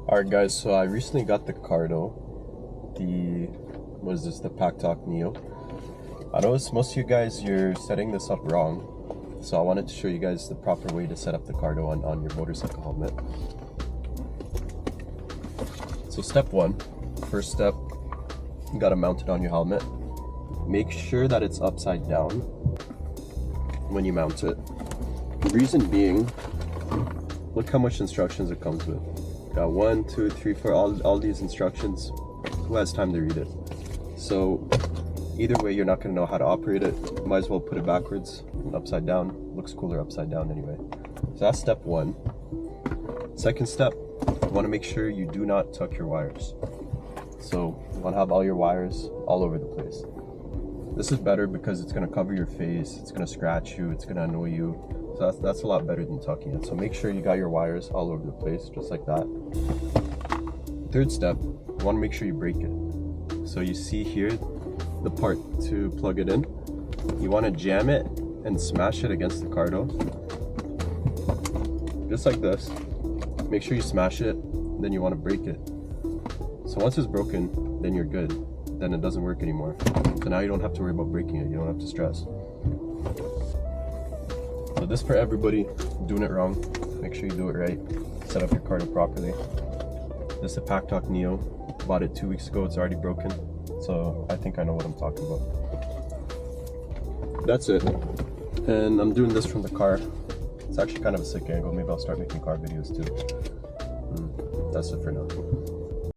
Alright guys, so I recently got the Cardo, the Pack Talk Neo. I noticed most of you guys, you're setting this up wrong. So I wanted to show you guys the proper way to set up the Cardo on your motorcycle helmet. So step one, first step, you gotta mount it on your helmet. Make sure that it's upside down when you mount it. The reason being, look how much instructions it comes with. Got 1, 2, 3, 4, all these instructions. Who has time to read it? So either way, you're not going to know how to operate it. Might as well put it backwards and upside down. Looks cooler upside down anyway. So that's step one. Second step, you want to make sure you do not tuck your wires. So you want to have all your wires all over the place. This is better because it's going to cover your face, it's going to scratch you, it's going to annoy you. So that's a lot better than tucking it. So make sure you got your wires all over the place, just like that. Third step, you want to make sure you break it. So you see here, the part to plug it in. You want to jam it and smash it against the Cardo. Just like this. Make sure you smash it, then you want to break it. So once it's broken, then you're good. Then it doesn't work anymore. So now you don't have to worry about breaking it. You don't have to stress. So this for everybody doing it wrong. Make sure you do it right. Set up your Cardo properly. This is a Pack Talk Neo. Bought it 2 weeks ago. It's already broken. So I think I know what I'm talking about. That's it. And I'm doing this from the car. It's actually kind of a sick angle. Maybe I'll start making car videos too. That's it for now.